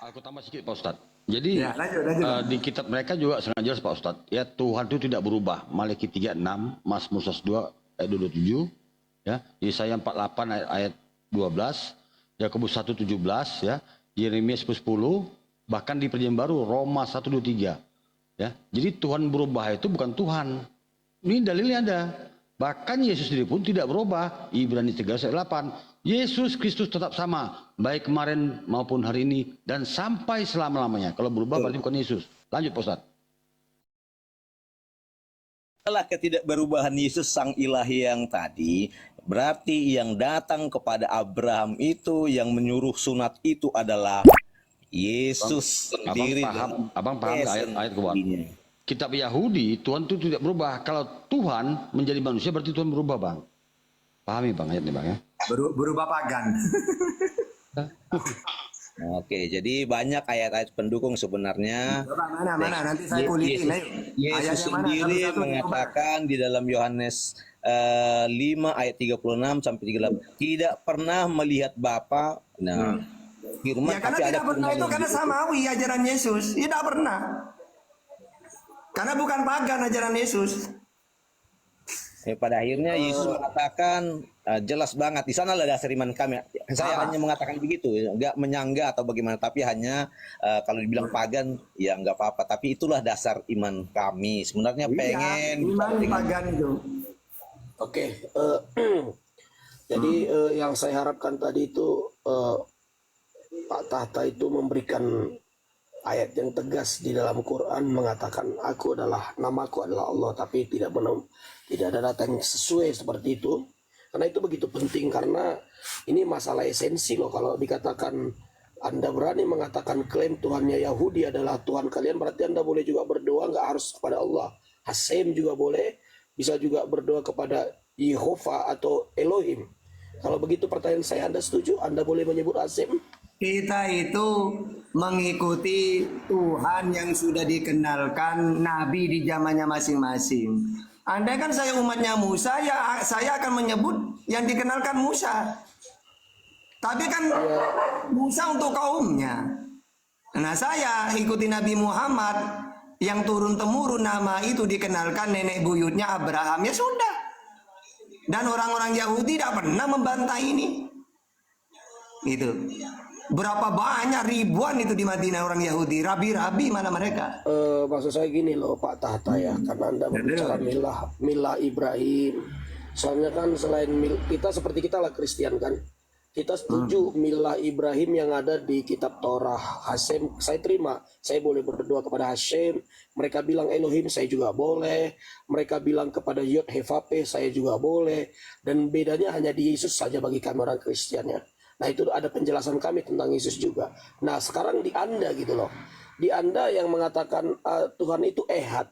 Aku tambah sedikit Pak Ustadz. Jadi Ya, lanjut. di kitab mereka juga sangat jelas Pak Ustadz. Ya Tuhan itu tidak berubah. Malaikat 36, Mazmur 102 ayat 27, ya, Yesaya 48 ayat 12, Yakobus 1:17, ya, Yeremia 10:10, bahkan di Perjanjian Baru Roma 1:23. Ya. Jadi Tuhan berubah itu bukan Tuhan. Ini dalilnya ada. Bahkan Yesus sendiri pun tidak berubah. Ibrani 13 ayat 8. Yesus Kristus tetap sama, baik kemarin maupun hari ini dan sampai selama-lamanya. Kalau berubah berarti bukan Yesus. Lanjut Pak Ustadz. Setelah ketidakberubahan Yesus sang ilahi yang tadi, berarti yang datang kepada Abraham itu, yang menyuruh sunat itu adalah Yesus sendiri. Abang paham ayat ke bawah? Kitab Yahudi, Tuhan itu tidak berubah. Kalau Tuhan menjadi manusia berarti Tuhan berubah, Bang. Pahami Bang ayat ini Bang ya? Berubah pagan. Oke, jadi banyak ayat-ayat pendukung sebenarnya. Mana nanti saya kulitin. Yesus sendiri mengatakan di dalam Yohanes 5 ayat 36 sampai 38, tidak pernah melihat Bapa. Nah, firman ya, karena tidak pernah itu karena samawi ajaran Yesus. Tidak pernah. Karena bukan pagan ajaran Yesus. Pada akhirnya Yesus mengatakan jelas banget di sana lah dasar iman kami. Saya hanya mengatakan begitu, nggak menyangga atau bagaimana, tapi hanya kalau dibilang pagan ya nggak apa-apa. Tapi itulah dasar iman kami. Sebenarnya pengen iman pagan itu. Oke, jadi yang saya harapkan tadi itu Pak Tahta itu memberikan ayat yang tegas di dalam Quran mengatakan namaku adalah Allah, tapi tidak ada data yang sesuai seperti itu. Karena itu begitu penting, karena ini masalah esensi loh. Kalau dikatakan Anda berani mengatakan klaim Tuhannya Yahudi adalah Tuhan kalian, berarti Anda boleh juga berdoa nggak harus kepada Allah. Hasem juga boleh, bisa juga berdoa kepada Yehova atau Elohim. Kalau begitu pertanyaan saya, Anda setuju? Anda boleh menyebut Hasem? Kita itu mengikuti Tuhan yang sudah dikenalkan Nabi di zamannya masing-masing. Andai kan saya umatnya Musa, ya saya akan menyebut yang dikenalkan Musa. Tapi kan Musa untuk kaumnya. Nah, saya ikuti Nabi Muhammad yang turun-temurun nama itu dikenalkan nenek buyutnya Abraham, ya sudah. Dan orang-orang Yahudi tidak pernah membantah ini. Itu. Berapa banyak ribuan itu di Madinah orang Yahudi, rabi-rabi mana mereka? Maksud saya gini loh Pak Tahta ya, karena Anda berbicara milah Ibrahim. Soalnya kan selain kita seperti kita lah Kristen kan, kita setuju milah Ibrahim yang ada di kitab Torah. Hasem saya terima, saya boleh berdoa kepada Hasem. Mereka bilang Elohim, saya juga boleh. Mereka bilang kepada Yod Hevape, saya juga boleh. Dan bedanya hanya di Yesus saja bagi kami orang Kristen ya. Nah itu ada penjelasan kami tentang Yesus juga. Nah sekarang di Anda gitu loh. Di Anda yang mengatakan Tuhan itu ehad.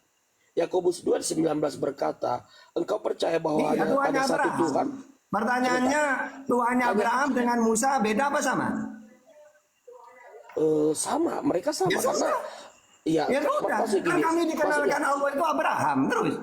Yakobus 2:19 berkata, engkau percaya bahwa hanya ada satu Tuhan. Pertanyaannya, Tuhannya Abraham dengan Musa beda apa sama? Sama, mereka sama. Ya karena ya sudah, kan kami dikenalkan Allah itu Abraham terus.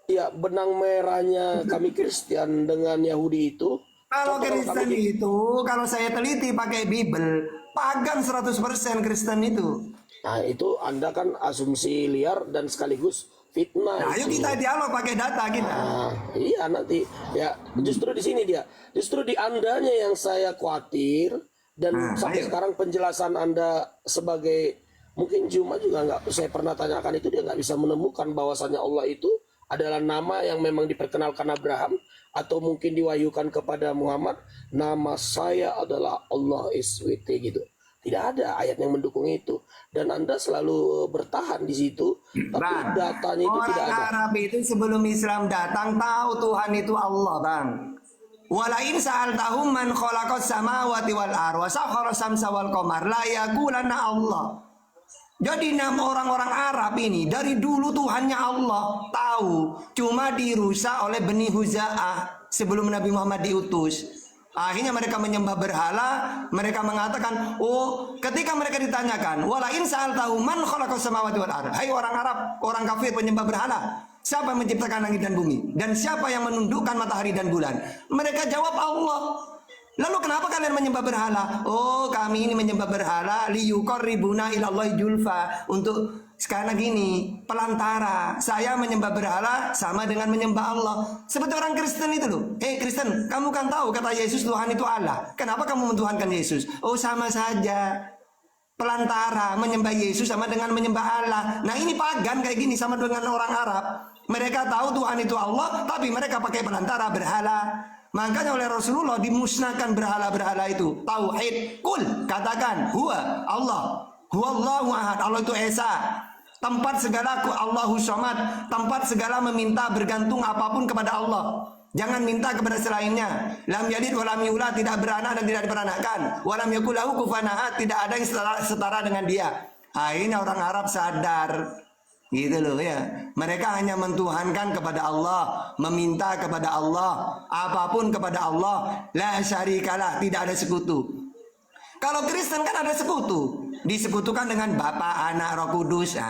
Iya, benang merahnya kami Kristen dengan Yahudi itu. Kalau Kristen itu, kalau saya teliti pakai Bible, pagan 100% Kristen itu. Nah itu Anda kan asumsi liar dan sekaligus fitnah. Nah, ayo kita dialog pakai data kita. Nah, iya nanti ya justru di sini dia, justru di Andanya yang saya khawatir dan sampai sekarang penjelasan Anda sebagai mungkin Juma juga nggak, saya pernah tanyakan itu, dia nggak bisa menemukan bahwasannya Allah itu adalah nama yang memang diperkenalkan Abraham atau mungkin diwahyukan kepada Muhammad, nama saya adalah Allah SWT gitu. Tidak ada ayat yang mendukung itu, dan Anda selalu bertahan di situ, tapi datanya itu tidak ada. Orang Arab itu sebelum Islam datang tahu Tuhan itu Allah, Bang. Walain sa'altahum man khalaqas samawati wal ardi wa sakhkhara samsa wal qamar la yaqulanna Allah. Jadi nama orang-orang Arab ini dari dulu Tuhannya Allah tahu, cuma dirusak oleh Bani Huza'ah sebelum Nabi Muhammad diutus. Akhirnya mereka menyembah berhala, mereka mengatakan, oh, ketika mereka ditanyakan, walain sa'altahu man khalaqas samawati wal ardi. Hai orang Arab, orang kafir penyembah berhala, siapa yang menciptakan langit dan bumi? Dan siapa yang menundukkan matahari dan bulan? Mereka jawab Allah. Lalu kenapa kalian menyembah berhala? Oh, kami ini menyembah berhala liyuqarribuna ilallahi julfa, untuk sekarang gini, pelantara. Saya menyembah berhala sama dengan menyembah Allah. Seperti orang Kristen itu loh. Kristen, kamu kan tahu kata Yesus Tuhan itu Allah. Kenapa kamu mentuhankan Yesus? Oh, sama saja. Pelantara menyembah Yesus sama dengan menyembah Allah. Nah, ini pagan kayak gini sama dengan orang Arab. Mereka tahu Tuhan itu Allah, tapi mereka pakai pelantara berhala. Makanya oleh Rasulullah dimusnahkan berhala-berhala itu. Tauhid, kul, katakan huwa Allah, huwallahu ahad. Allah itu esa. Tempat segala Allahu somad, tempat segala meminta bergantung apapun kepada Allah. Jangan minta kepada selainnya. Lam yalid wa lam yulad, tidak beranak dan tidak diperanakkan. Wa lam yakul lahu kufuwan ahad, tidak ada yang setara dengan dia. Ini orang Arab sadar. Gitu loh ya. Mereka hanya mentuhankan kepada Allah, meminta kepada Allah, apapun kepada Allah. La syarikalah, tidak ada sekutu. Kalau Kristen kan ada sekutu, disekutukan dengan Bapa, Anak, Roh Kudus.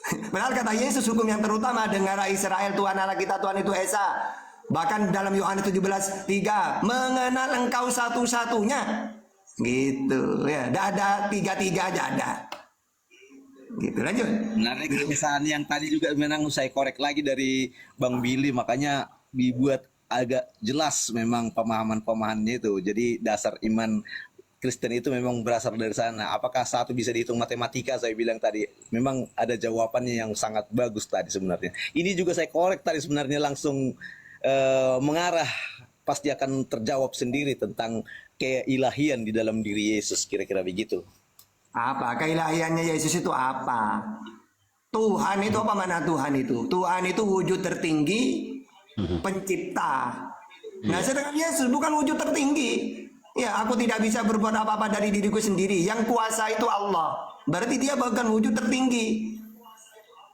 Padahal kata Yesus, hukum yang terutama, dengarlah Israel, Tuhan Allah kita, Tuhan itu esa. Bahkan dalam Yohanes 17:3, mengenal engkau satu-satunya. Gitu ya, tidak ada tiga-tiga aja ada. Gitu, lanjut. Menarik kebiasaan yang tadi juga memang saya korek lagi dari Bang Billy, makanya dibuat agak jelas memang pemahaman-pemahamannya itu. Jadi dasar iman Kristen itu memang berasal dari sana. Apakah satu bisa dihitung matematika? Saya bilang tadi memang ada jawabannya yang sangat bagus tadi sebenarnya. Ini juga saya korek tadi sebenarnya langsung mengarah, pasti akan terjawab sendiri tentang keilahian di dalam diri Yesus, kira-kira begitu. Apa keilahiannya Yesus itu apa? Tuhan itu apa, mana Tuhan itu? Tuhan itu wujud tertinggi, pencipta. Nah, sedangkan Yesus bukan wujud tertinggi. Ya, aku tidak bisa berbuat apa-apa dari diriku sendiri. Yang kuasa itu Allah. Berarti dia bukan wujud tertinggi.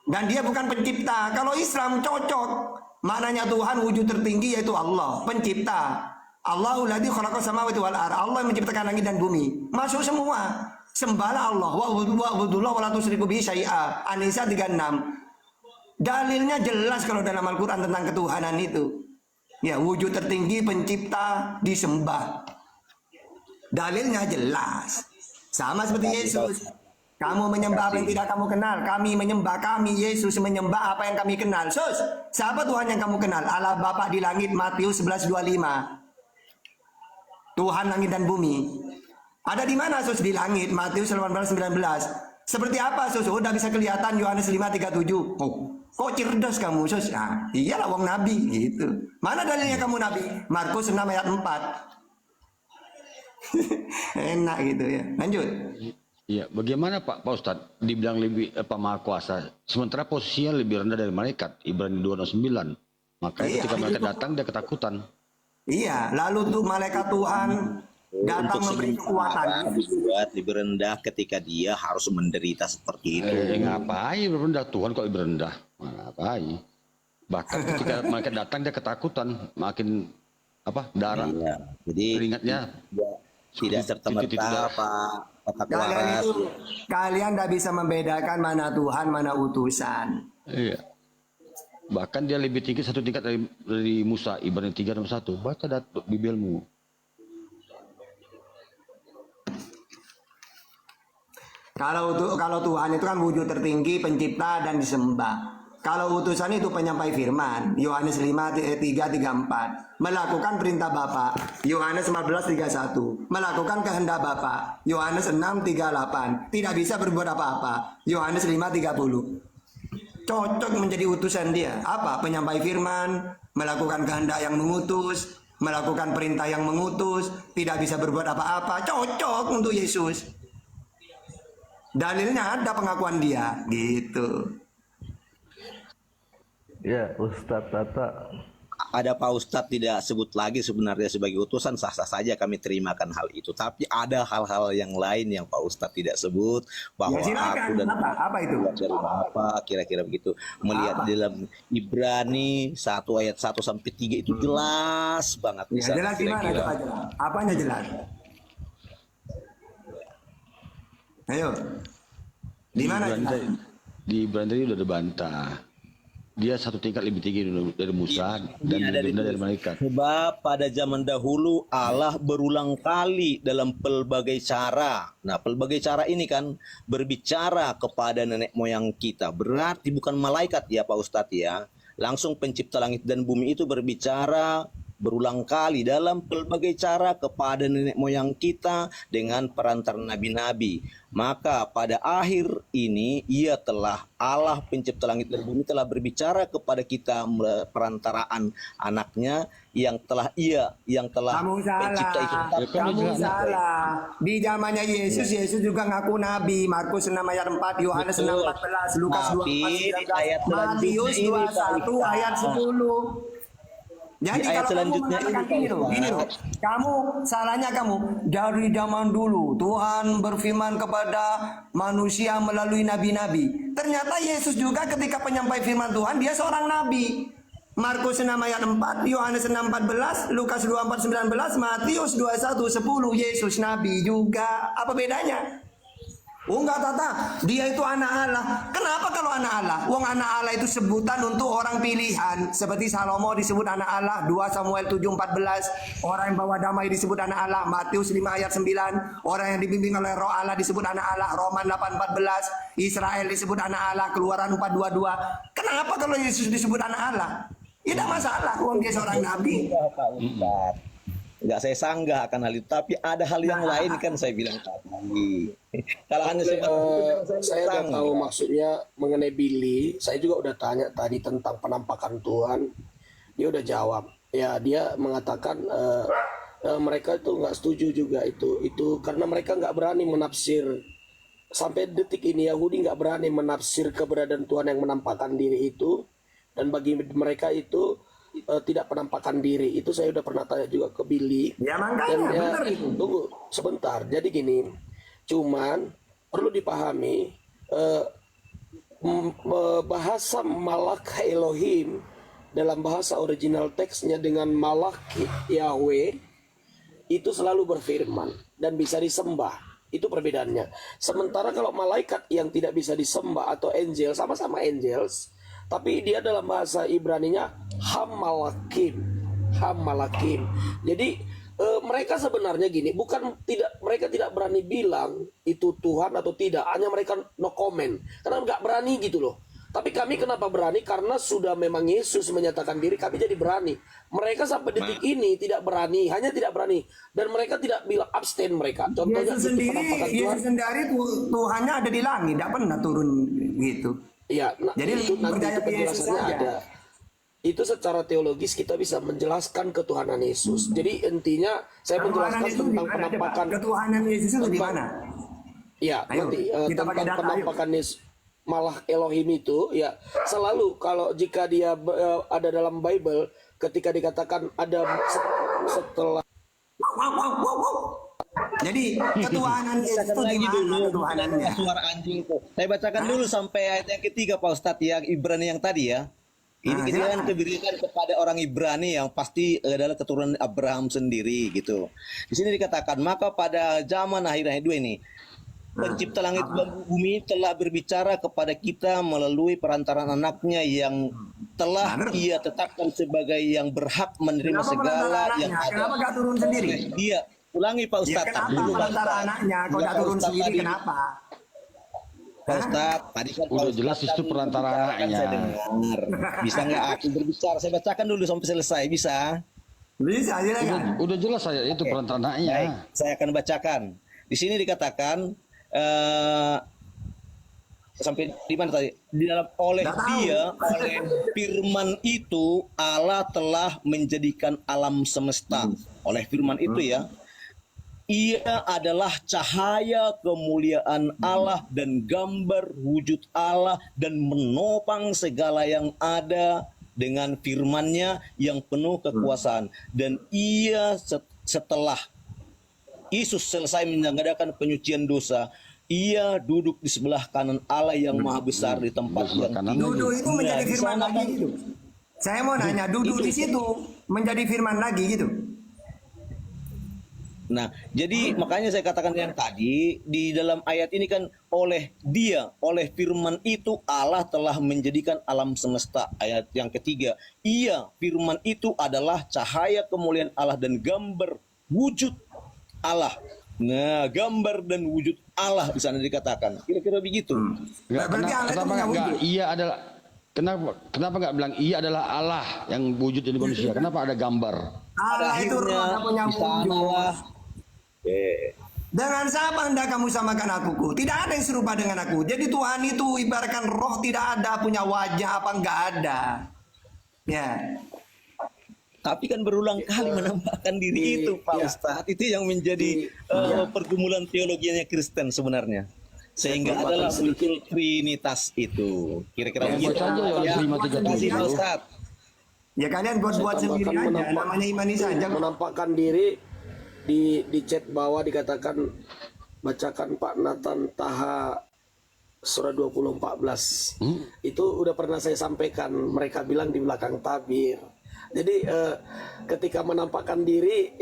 Dan dia bukan pencipta. Kalau Islam cocok. Maknanya Tuhan wujud tertinggi yaitu Allah, pencipta. Allahul ladzi khalaqas samawati wal ardh. Allah yang menciptakan langit dan bumi. Masuk semua. Sembahlah Allah. Wa'budullaha wa la tusyriku bihi syai'a. An-Nisa 36. Dalilnya jelas kalau dalam Al-Quran tentang ketuhanan itu. Ya, wujud tertinggi, pencipta, disembah. Dalilnya jelas. Sama seperti Yesus. Kamu menyembah apa yang tidak kamu kenal. Kami menyembah, kami Yesus menyembah apa yang kami kenal. Sus, siapa Tuhan yang kamu kenal? Allah Bapa di langit, Matius 11:25. Tuhan langit dan bumi. Ada di mana Sus? Di langit, Matius 18:19. Seperti apa Sus? Udah bisa kelihatan, Yohanes 5:37. Oh, kok cerdas kamu Sus? Nah, iyalah wong nabi gitu. Mana dalilnya kamu nabi? Markus 6:4. Enak gitu ya. Lanjut. Iya, bagaimana Pak Ustadz dibilang lebih Maha Kuasa, sementara posisinya lebih rendah dari malaikat, Ibrani 2:9. Makanya ketika malaikat datang dia ketakutan. Iya, lalu tuh malaikat Tuhan datang memberi kekuatan. Dibuat lebih rendah ketika dia harus menderita seperti itu. Ngapain rendah, Tuhan kok lebih rendah? Ngapain? Bahkan ketika malaikat datang dia ketakutan, makin darah. Iya, jadi keringatnya tidak serta-merta Kalian tidak bisa membedakan mana Tuhan, mana utusan. Iya. Bahkan dia lebih tinggi satu tingkat dari Musa, Ibrani 3:1. Baca Bibelmu. Kalau Tuhan itu kan wujud tertinggi, pencipta dan disembah. Kalau utusan itu penyampai firman, Yohanes 5:3-4. Melakukan perintah Bapa, Yohanes 14:31. Melakukan kehendak Bapa, Yohanes 6:38. Tidak bisa berbuat apa-apa, Yohanes 5:30. Cocok menjadi utusan dia. Apa? Penyampai firman, melakukan kehendak yang mengutus, melakukan perintah yang mengutus, tidak bisa berbuat apa-apa. Cocok untuk Yesus. Dalilnya ada pengakuan dia, gitu. Ya, Ustadz Tata. Ada Pak Ustadz tidak sebut lagi sebenarnya sebagai utusan, sah-sah saja kami terimakan hal itu. Tapi ada hal-hal yang lain yang Pak Ustadz tidak sebut, bahwa Ya, aku dan apa itu? dari apa kira-kira begitu. Melihat di dalam Ibrani 1 ayat 1-3 itu jelas banget. Ya, jelas gimana? Coba jelas. Apanya jelas? Ayo. Di mana? Di Ibrani tadi udah ada bantah. dia satu tingkat lebih tinggi dari Musa dan lebih rendah dari malaikat. Sebab pada zaman dahulu Allah berulang kali dalam pelbagai cara. Nah, pelbagai cara ini kan berbicara kepada nenek moyang kita. Berarti bukan malaikat ya Pak Ustadz ya. Langsung pencipta langit dan bumi itu berbicara berulang kali dalam pelbagai cara kepada nenek moyang kita dengan perantara nabi-nabi. Maka pada akhir ini Allah pencipta langit dan bumi telah berbicara kepada kita melalui perantaraan anaknya yang telah Kamu pencipta itu. salah. Kamu salah. Di zamannya Yesus juga ngaku nabi. Markus 6 ayat 4, Yohanes 6 14, Lukas 2 ayat 19, Matius 21 ayat 10. Jadi Di ayat kalau kamu selanjutnya mengatakan ini, gini loh, salahnya kamu dari zaman dulu Tuhan berfirman kepada manusia melalui nabi-nabi. Ternyata Yesus juga ketika penyampai firman Tuhan dia seorang nabi. Markus 6 ayat 4, Yohanes 6 14, Lukas 24 19, Matius 21 10, Yesus nabi juga. Apa bedanya? Oh enggak Tata, dia itu anak Allah. Kenapa kalau anak Allah? Wong anak Allah itu sebutan untuk orang pilihan. Seperti Salomo disebut anak Allah, 2 Samuel 7:14. Orang yang bawa damai disebut anak Allah, Matius 5 ayat 9. Orang yang dibimbing oleh roh Allah disebut anak Allah, Roman 8:14. Israel disebut anak Allah, Keluaran 4:22. Kenapa kalau Yesus disebut anak Allah? Tidak masalah, wong dia seorang nabi. Enggak saya sanggah akan hal itu, tapi ada hal yang lain kan saya bilang tadi. Kalau hanya saya nggak tahu maksudnya mengenai Billy. Saya juga udah tanya tadi tentang penampakan Tuhan. Dia udah jawab. Ya dia mengatakan mereka itu nggak setuju juga itu karena mereka nggak berani menafsir. Sampai detik ini Yahudi nggak berani menafsir keberadaan Tuhan yang menampakkan diri itu, dan bagi mereka itu tidak penampakan diri. Itu saya udah pernah tanya juga ke Billy. Ya makanya benar itu. Tunggu sebentar. Jadi gini, cuman perlu dipahami bahasa Malak Elohim dalam bahasa original teksnya dengan Malak Yahweh itu selalu berfirman dan bisa disembah. Itu perbedaannya. Sementara kalau malaikat yang tidak bisa disembah atau angel, sama-sama angels, tapi dia dalam bahasa Ibraninya Hamalakim. Jadi mereka sebenarnya gini, mereka tidak berani bilang itu Tuhan atau tidak, hanya mereka no comment karena nggak berani gitu loh. Tapi kami kenapa berani? Karena sudah memang Yesus menyatakan diri, kami jadi berani. Mereka sampai detik ini tidak berani, hanya tidak berani, dan mereka tidak bilang abstain mereka. Contohnya Yesus sendiri Tuhannya ada di langit, tidak pernah turun gitu. Iya, jadi itu nanti itu penjelasannya ada. Itu secara teologis kita bisa menjelaskan ketuhanan Yesus. Jadi intinya saya menjelaskan tentang penampakan ketuhanan Yesus itu di mana? Iya, Ayo, nanti kita pakai tentang data, penampakan Yesus. Malah Elohim itu ya selalu kalau jika dia ada dalam Bible ketika dikatakan ada setelah jadi ketuhanan Yesus itu di mana ketuhanannya? Suara anjing itu. Saya bacakan dulu sampai ayat yang ketiga Pak Ustadz yang Ibrani yang tadi ya. Ini diberikan kepada orang Ibrani yang pasti adalah keturunan Abraham sendiri gitu. Di sini dikatakan maka pada zaman akhir-akhir dua ini Pencipta langit dan bumi telah berbicara kepada kita melalui perantaraan anaknya yang telah ia tetapkan sebagai yang berhak menerima segala yang ada. Kenapa gak turun sendiri? Dia ulangi Pak Ustadz. Ya, kenapa perantara anaknya kok gak turun sendiri? Kenapa? Pak Ustadz, tadi kan udah jelas itu perantara anaknya. Saya dengar. Bisa nggak aku berbicara? Saya bacakan dulu sampai selesai. Bisa? Bisa, silakan. Udah jelas saja itu perantara anaknya. Baik, saya akan bacakan. Di sini dikatakan sampai di mana tadi? Di dalam oleh firman itu Allah telah menjadikan alam semesta. Oleh firman itu ya. Ia adalah cahaya kemuliaan Allah dan gambar wujud Allah dan menopang segala yang ada dengan firman-Nya yang penuh kekuasaan. Dan ia setelah Yesus selesai menyelenggarakan penyucian dosa, ia duduk di sebelah kanan Allah yang maha besar di tempat yang tinggi. Duduk itu menjadi firman lagi gitu. Saya mau nanya, duduk di situ menjadi firman lagi gitu. Nah, jadi makanya saya katakan yang tadi di dalam ayat ini kan oleh firman itu Allah telah menjadikan alam semesta. Ayat yang ketiga, firman itu adalah cahaya kemuliaan Allah dan gambar wujud Allah. Nah, gambar dan wujud Allah di sana dikatakan. Kira-kira begitu. Berarti Allah itu punya wujud. Kenapa nggak bilang ia adalah Allah yang wujud jadi manusia? Kenapa ada gambar? Allah itu roh punya di sana wujud. lah. Dengan siapa hendak kamu samakan akuku? Tidak ada yang serupa dengan aku. Jadi Tuhan itu ibaratkan roh tidak ada, punya wajah apa enggak ada. Ya. Tapi kan berulang kali menampakkan diri itu, Pak Ustadz. Itu yang menjadi pergumulan teologianya Kristen sebenarnya. Sehingga adalah muncul Trinitas itu. Kira-kira begitu. Pak Ustadz. Ya kalian buat sendiri aja. Namanya imani saja. Menampakkan diri di chat bawah dikatakan, bacakan Pak Nathan Taha surah 20:14. Itu udah pernah saya sampaikan, mereka bilang di belakang tabir. Jadi ketika menampakkan diri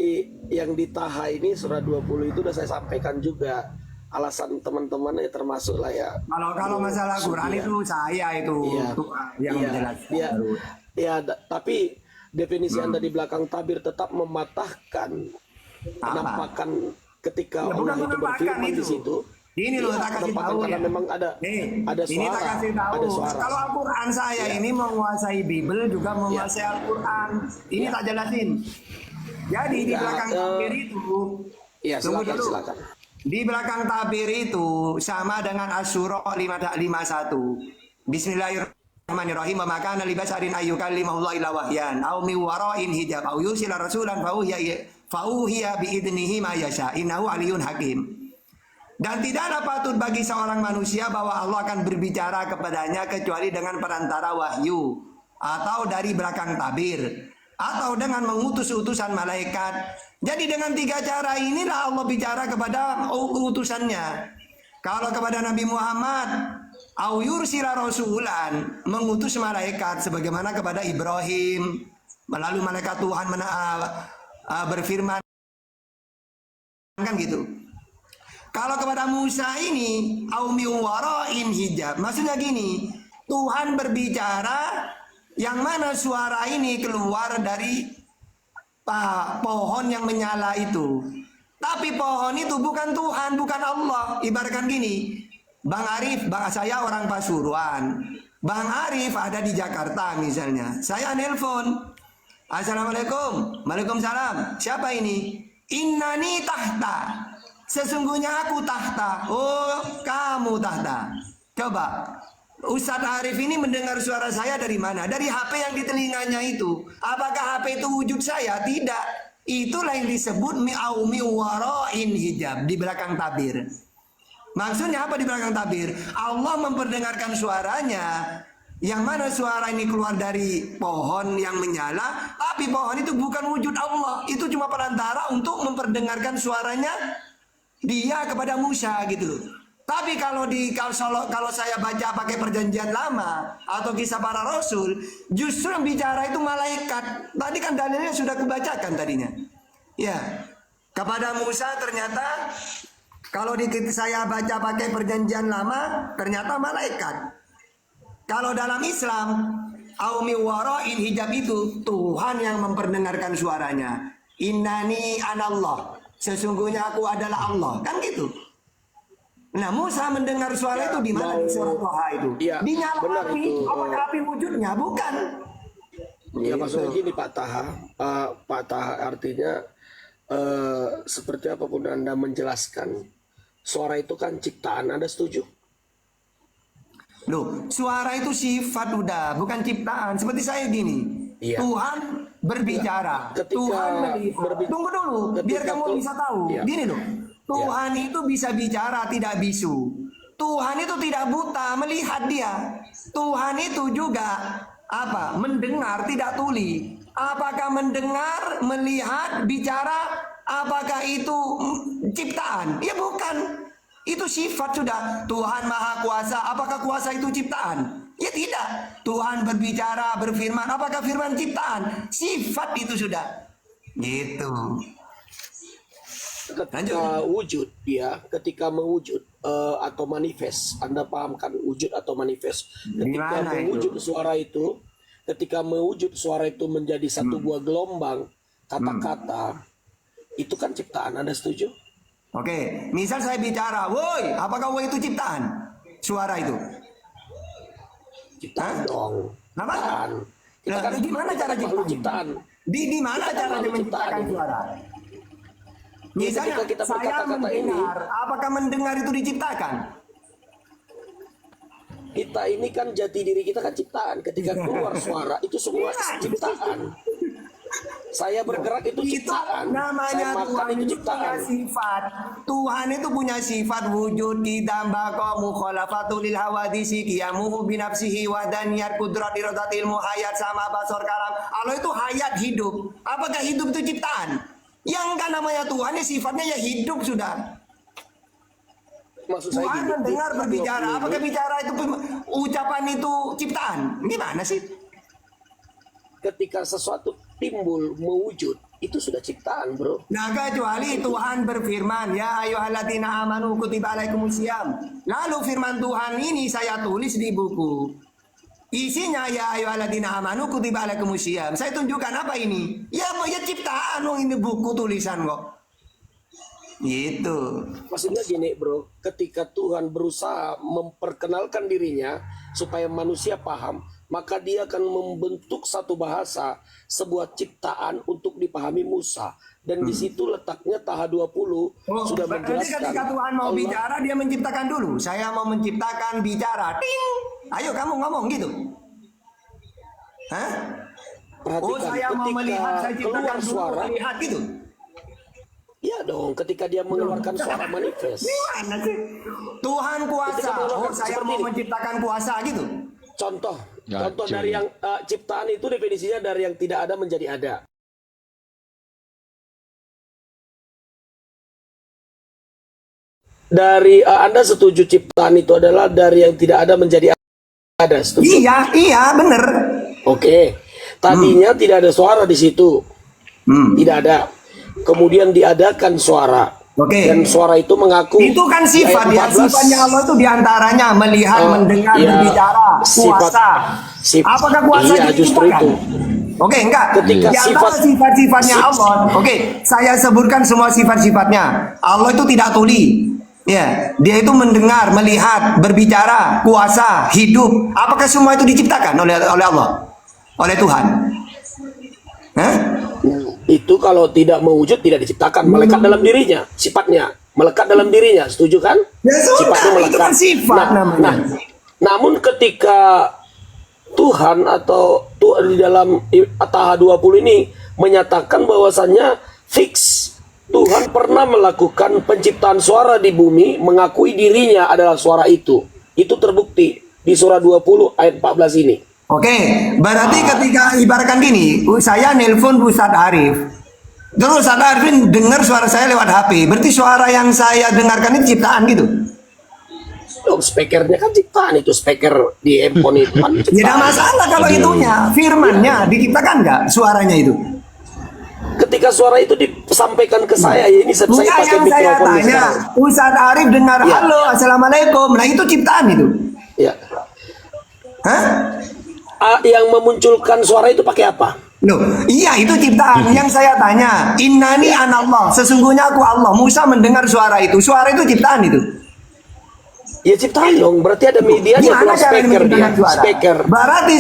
yang di Taha ini surah 20 itu udah saya sampaikan juga. Alasan teman-teman ya termasuk lah ya. Kalau masalah Quran itu saya itu yang menjelaskan. Tapi definisi Anda di belakang tabir tetap mematahkan penampakan ketika Allah itu berfirman di situ. Ini loh tak kasih tahu ya. Memang ada suara. Ini tak kasih tahu. Ada suara. Kalau Al-Quran saya ini menguasai Bible juga menguasai Al-Quran. Ini tak jelasin. Jadi di belakang tabir itu. Iya, silakan. Di belakang tabir itu sama dengan Asy-Syura 51. Bismillahirrahmanirrahim. Wa makana li basarin ayyukallimahullahu illa wahyan aw min wara'in hijab aw yursila rasulan fauhiya bi idnihi ma yasha. Innahu aliyyun hakim. Dan tidaklah patut bagi seorang manusia bahwa Allah akan berbicara kepadanya kecuali dengan perantara wahyu atau dari belakang tabir atau dengan mengutus utusan malaikat. Jadi dengan 3 cara inilah Allah bicara kepada utusannya. Kalau kepada Nabi Muhammad, au yursila rasulan, mengutus malaikat sebagaimana kepada Ibrahim, melalui malaikat Tuhan berfirman kan gitu. Kalau kepada Musa ini au min wara'in hijab, maksudnya gini, Tuhan berbicara yang mana suara ini keluar dari pohon yang menyala itu. Tapi pohon itu bukan Tuhan, bukan Allah. Ibaratkan gini, Bang Arif, saya orang Pasuruan. Bang Arif ada di Jakarta misalnya. Saya nelpon. Assalamualaikum. Waalaikumsalam. Siapa ini? Innani tahta. Sesungguhnya aku tahta. Oh, kamu tahta. Coba. Ustadz Arif ini mendengar suara saya dari mana? Dari HP yang di telinganya itu. Apakah HP itu wujud saya? Tidak. Itulah yang disebut mi'aumi wara'in hijab. Di belakang tabir. Maksudnya apa di belakang tabir? Allah memperdengarkan suaranya. Yang mana suara ini keluar dari pohon yang menyala. Tapi pohon itu bukan wujud Allah. Itu cuma perantara untuk memperdengarkan suaranya dia kepada Musa gitu. Tapi kalau saya baca pakai perjanjian lama atau kisah para rasul, justru yang bicara itu malaikat. Tadi kan dalilnya sudah kubacakan tadinya. Ya, kepada Musa ternyata kalau saya baca pakai perjanjian lama ternyata malaikat. Kalau dalam Islam, aumi wara'in hijab itu Tuhan yang memperdengarkan suaranya. Innani anallah. Sesungguhnya aku adalah Allah. Kan gitu. Nah, Musa mendengar suara itu di mana? Di surat Toha itu. Ya, dinyala benar api. itu. Apakah api wujudnya? Bukan. Ya maksudnya gini Pak Taha. Pak Taha artinya seperti apapun Anda menjelaskan, suara itu kan ciptaan. Anda setuju? Loh, suara itu sifat udah, bukan ciptaan. Seperti saya gini. Iya. Tuhan berbicara. Ketika Tuhan melihat. Tunggu dulu, biar kamu bisa tahu. Iya. Gini loh. Tuhan itu bisa bicara, tidak bisu. Tuhan itu tidak buta, melihat dia. Tuhan itu juga apa? Mendengar, tidak tuli. Apakah mendengar, melihat, bicara? Apakah itu ciptaan? Ya bukan. Itu sifat sudah. Tuhan Maha Kuasa. Apakah kuasa itu ciptaan? Ya tidak. Tuhan berbicara, berfirman. Apakah firman ciptaan? Sifat itu sudah. Gitu. ketika wujud, ya, ketika mewujud atau manifest, Anda pahamkan wujud atau manifest. Ketika Gimana mewujud itu? suara itu, ketika mewujud suara itu menjadi satu buah gelombang kata-kata, itu kan ciptaan. Anda setuju? Oke, misal saya bicara, woi, apakah woi itu ciptaan? Suara itu. Ciptaan dong. Kenapa? Ciptaan. Kita Nah, kan gimana cara makhluk ciptaan? ciptaan. Di mana Kita kan cara dia makhluk menciptakan ciptaan. suara? Jadi Misalnya ketika kita saya berkata-kata ini, mendengar, apakah mendengar itu diciptakan? kita ini kan jati diri kita kan ciptaan. Ketika keluar suara itu semua ciptaan. Saya bergerak itu Itu ciptaan. namanya Saya makan Tuhan itu itu punya ciptaan. sifat. Tuhan itu punya sifat wujud, qidam, baqa, mukhalafatul lil hawadisi, qiyamuhu binafsihi wa daniyat qudrat iradatil muhayyat sama basor kalam. Allah itu hayat, hidup. Apakah hidup itu ciptaan? Yang kan namanya Tuhan ya sifatnya ya hidup sudah. Maksud saya Tuhan gini, mendengar di berbicara. 20 Apakah ini, bicara itu ucapan itu ciptaan? Gimana sih? ketika sesuatu timbul mewujud itu sudah ciptaan, bro. Nah, kecuali Tuhan berfirman, ya ayyuhalladzina amanu kutiba alaikumusiyam. Lalu firman Tuhan ini saya tulis di buku. Isinya ya ayyuhalladzina amanu kutiba alaikumusiyam. Saya tunjukkan apa ini? Ya ciptaan loh, ini buku tulisan kok. Gitu. Maksudnya gini, bro, ketika Tuhan berusaha memperkenalkan dirinya supaya manusia paham, maka dia akan membentuk satu bahasa, sebuah ciptaan untuk dipahami Musa. Dan di situ letaknya Taha 20 sudah Berarti menjelaskan. ketika Tuhan mau Allah- bicara, dia menciptakan dulu. Saya mau menciptakan bicara. Ting! Ayo kamu ngomong gitu. Hah? Perhatikan, Oh, saya mau ketika melihat, saya ciptakan keluar dulu, suara, melihat gitu. iya dong, ketika dia mengeluarkan suara manifest. Gimana sih? Tuhan kuasa. Ketika mengeluarkan Oh, saya seperti mau ini. menciptakan kuasa gitu. Contoh, Ya, contoh cuy. dari yang ciptaan itu definisinya dari yang tidak ada menjadi ada. Dari Anda setuju ciptaan itu adalah dari yang tidak ada menjadi ada, setuju? Iya, iya, bener. Oke. Tadinya tidak ada suara di situ. Tidak ada. Kemudian diadakan suara. Oke. Dan suara itu mengaku. Itu kan di sifat ayat ya. 14, Sifatnya Allah itu diantaranya melihat, mendengar, iya, berbicara, kuasa. sifat- Apakah kuasa iya, itu justru diciptakan? itu. Oke, enggak. Ketika Di antara sifat-sifatnya Allah. Oke, saya sebutkan semua sifat-sifatnya. Allah itu tidak tuli. Ya, dia itu mendengar, melihat, berbicara, kuasa, hidup. Apakah semua itu diciptakan oleh Allah? Oleh Tuhan? Hah? Itu kalau tidak mewujud tidak diciptakan, melekat dalam dirinya, sifatnya melekat dalam dirinya, setuju kan? Ya sudah, Sifatnya itu melekat. kan sifat namanya. Namun ketika Tuhan atau Tuhan di dalam Taha 20 ini menyatakan bahwasannya fix Tuhan pernah melakukan penciptaan suara di bumi, mengakui dirinya adalah suara itu. Itu terbukti di surah 20 ayat 14 ini. Oke, berarti ketika ibaratkan gini, saya nelpon Ustadz Arif. Terus Ustadz Arif dengar suara saya lewat HP. Berarti suara yang saya dengarkan itu ciptaan gitu. Oh, speakernya kan ciptaan itu, speaker di handphone itu kan Tidak ciptaan. masalah kalau itunya, firmannya diciptakan nggak suaranya itu? Ketika suara itu disampaikan ke saya, ya ini saya Bukan pakai yang saya mikrofon nih tanya, sekarang. Ustadz Arif dengar Ya. halo, assalamualaikum. Nah itu ciptaan itu. Ya. Hah? Yang memunculkan suara itu pakai apa? Loh, iya itu ciptaan. Yang saya tanya, innani anallah, sesungguhnya aku Allah. Musa mendengar suara itu. Suara itu ciptaan itu. Ya ciptaan dong, berarti ada medianya, Gimana keluar cara speaker dia, menciptakan suara? speaker. Berarti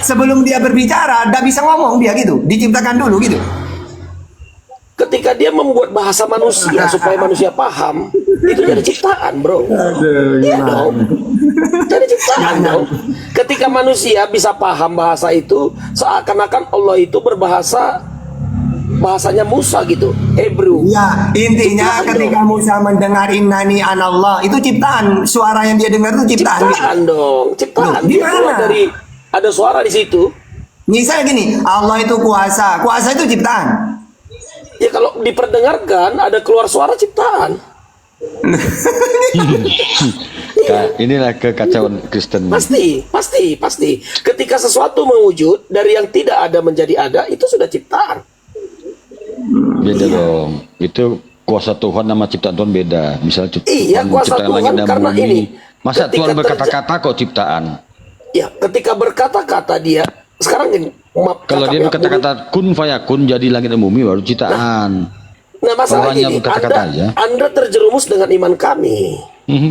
sebelum dia berbicara, tidak bisa ngomong dia gitu. Diciptakan dulu gitu. Ketika dia membuat bahasa manusia supaya manusia paham, itu jadi ciptaan, bro. Iya dong. Jadi ciptaan dong. Ketika manusia bisa paham bahasa itu, seakan-akan Allah itu berbahasa bahasanya Musa gitu, Hebrew. Ya, intinya Ciptaan ketika Musa mendengar innani anallah, itu ciptaan. Suara yang dia dengar itu ciptaan. gitu. Ciptaan dong, ciptaan. Loh, Dia gimana? keluar dari ada suara di situ. Misalnya gini, Allah itu kuasa. Kuasa itu ciptaan. Ya kalau diperdengarkan ada keluar suara ciptaan. Inilah kekacauan Kristen. Pasti. Ketika sesuatu mewujud dari yang tidak ada menjadi ada, itu sudah ciptaan. Beda dong. Itu kuasa Tuhan sama ciptaan Tuhan beda. Misalnya Iya, kuasa ciptaan Tuhan langit dan karena bumi. ini, Masa ketika Tuhan berkata-kata kok ciptaan? Ya, ketika berkata-kata dia, sekarang gini, Kalau dia berkata-kata kun fayakun jadi langit dan bumi baru ciptaan. Nah, masalah Kalau hanya ini, berkata-kata aja. Anda terjerumus dengan iman kami.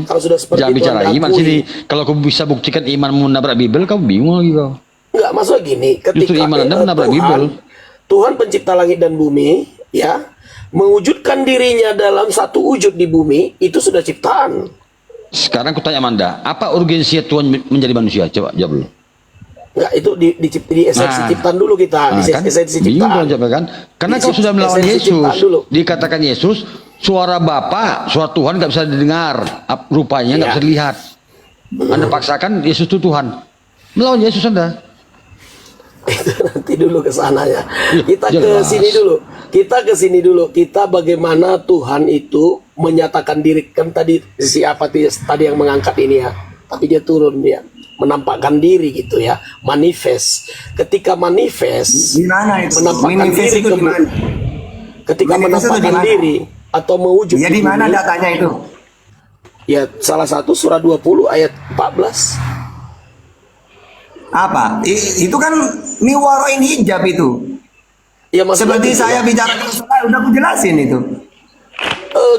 Kalau sudah seperti Jangan itu bicara Anda iman akui. sini. Kalau kau bisa buktikan iman menabrak Bible, kau bingung lagi kau. Enggak, maksudnya gini, ketika Justru iman Anda menabrak Bible. Tuhan pencipta langit dan bumi, ya, mewujudkan dirinya dalam satu wujud di bumi, itu sudah ciptaan. Sekarang aku tanya Amanda, apa urgensi Tuhan menjadi manusia? Coba jawab dulu. Enggak, itu di esensi ciptaan dulu kita, di Kan? esensi Bingung ciptaan. kau jawab kan? Karena Di kau sudah melawan esensi Yesus. ciptaan dulu. Dikatakan Yesus, suara Bapa, suara Tuhan nggak bisa didengar. Rupanya nggak Iya. bisa dilihat. Anda paksakan Yesus itu Tuhan. Melawan Yesus Anda. Nanti dulu ke sananya. Kita ke jelas. sini dulu. Kita ke sini dulu. Kita bagaimana Tuhan itu menyatakan diri, kan tadi siapa tadi yang mengangkat ini ya. Tapi dia turun, dia menampakkan diri gitu ya, manifest. Ketika manifest, Di mana itu? menampakkan Manifest diri itu di mana? ketika Manifest itu di menampakkan mana? diri atau mewujud Ya di di mana bumi, datanya itu? ya salah satu surah 20 ayat 14. Apa? Itu kan miwaroin hijab itu. Ya maksudnya Seperti gini, saya bicara ke saudara, udah aku jelasin itu.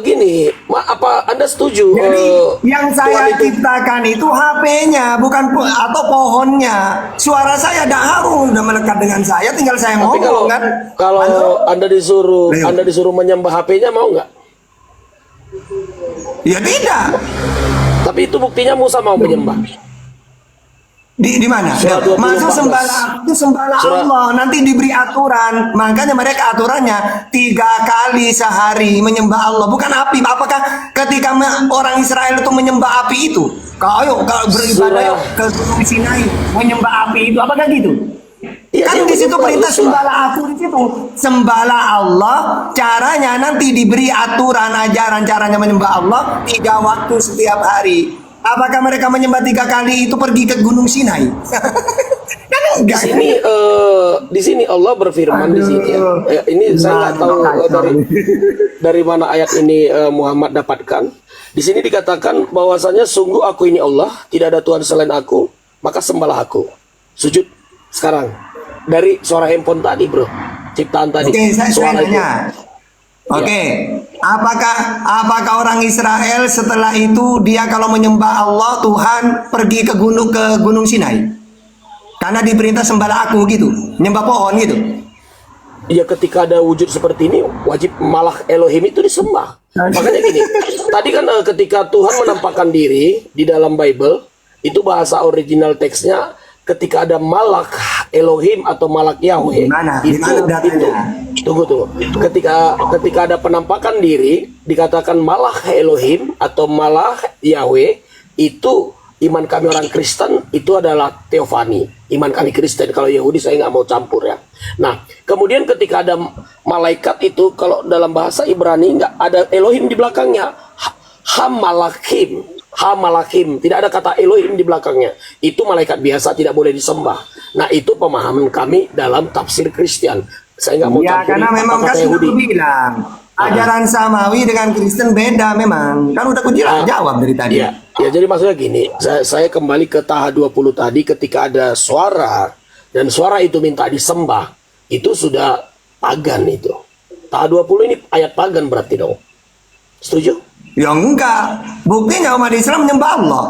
gini, apa Anda setuju? Jadi yang Tuhan saya itu ciptakan itu HP-nya, bukan atau pohonnya. Suara saya tidak harus udah melekat dengan saya, tinggal saya Tapi ngomong kan. kalau Anda disuruh Ayo. Anda disuruh menyembah HP-nya mau nggak? Ya tidak. Tapi itu buktinya Musa mau menyembah. Di mana? Surah 20, Maksud 14. sembah itu sembahlah Surah- Allah. Nanti diberi aturan. Makanya mereka aturannya 3 kali sehari menyembah Allah, bukan api. Apakah ketika orang Israel itu menyembah api itu? Kalau beribadah yuk ke Gunung Sinai menyembah api itu, apakah gitu? Iya, Kan dia di situ menyembah perintah Allah. sembahlah aku di situ. Sembahlah Allah, caranya nanti diberi aturan ajaran caranya menyembah Allah 3 waktu setiap hari. Apakah mereka menyembah 3 kali itu pergi ke Gunung Sinai? Kan Di enggak. sini di sini Allah berfirman di sini ya. Ini saya nggak tahu dari mana ayat ini Muhammad dapatkan. Di sini dikatakan bahwasanya sungguh aku ini Allah, tidak ada Tuhan selain aku, maka sembahlah aku. Sujud sekarang. Dari suara handphone tadi, Bro. Ciptaan tadi. Oke, saya Suara itu. nanya. Oke, apakah orang Israel setelah itu dia kalau menyembah Allah Tuhan pergi ke Gunung Sinai? Karena diperintah sembahlah aku gitu, menyembah pohon gitu. Ya ketika ada wujud seperti ini wajib malah Elohim itu disembah. Makanya gini, tadi kan ketika Tuhan menampakkan diri di dalam Bible, itu bahasa original teksnya ketika ada malak Elohim atau malak Yahweh. Di mana datanya? Tunggu. Ketika ada penampakan diri dikatakan malak Elohim atau malak Yahweh, itu iman kami orang Kristen itu adalah teofani. Iman kami Kristen, kalau Yahudi saya nggak mau campur ya. Nah, kemudian ketika ada malaikat itu, kalau dalam bahasa Ibrani nggak ada Elohim di belakangnya. Hamalakim, tidak ada kata Elohim di belakangnya. Itu malaikat biasa, tidak boleh disembah. Nah, itu pemahaman kami dalam tafsir Kristen. Saya nggak mau Ya campur. karena memang kan sudah aku bilang ajaran Samawi dengan Kristen beda memang. Kan udah aku jawab dari tadi. Ya, jadi maksudnya gini, saya kembali ke Taha 20 tadi, ketika ada suara dan suara itu minta disembah, itu sudah pagan itu. Taha 20 ini ayat pagan berarti dong. Setuju? Ya enggak. Buktinya umat Islam menyembah Allah.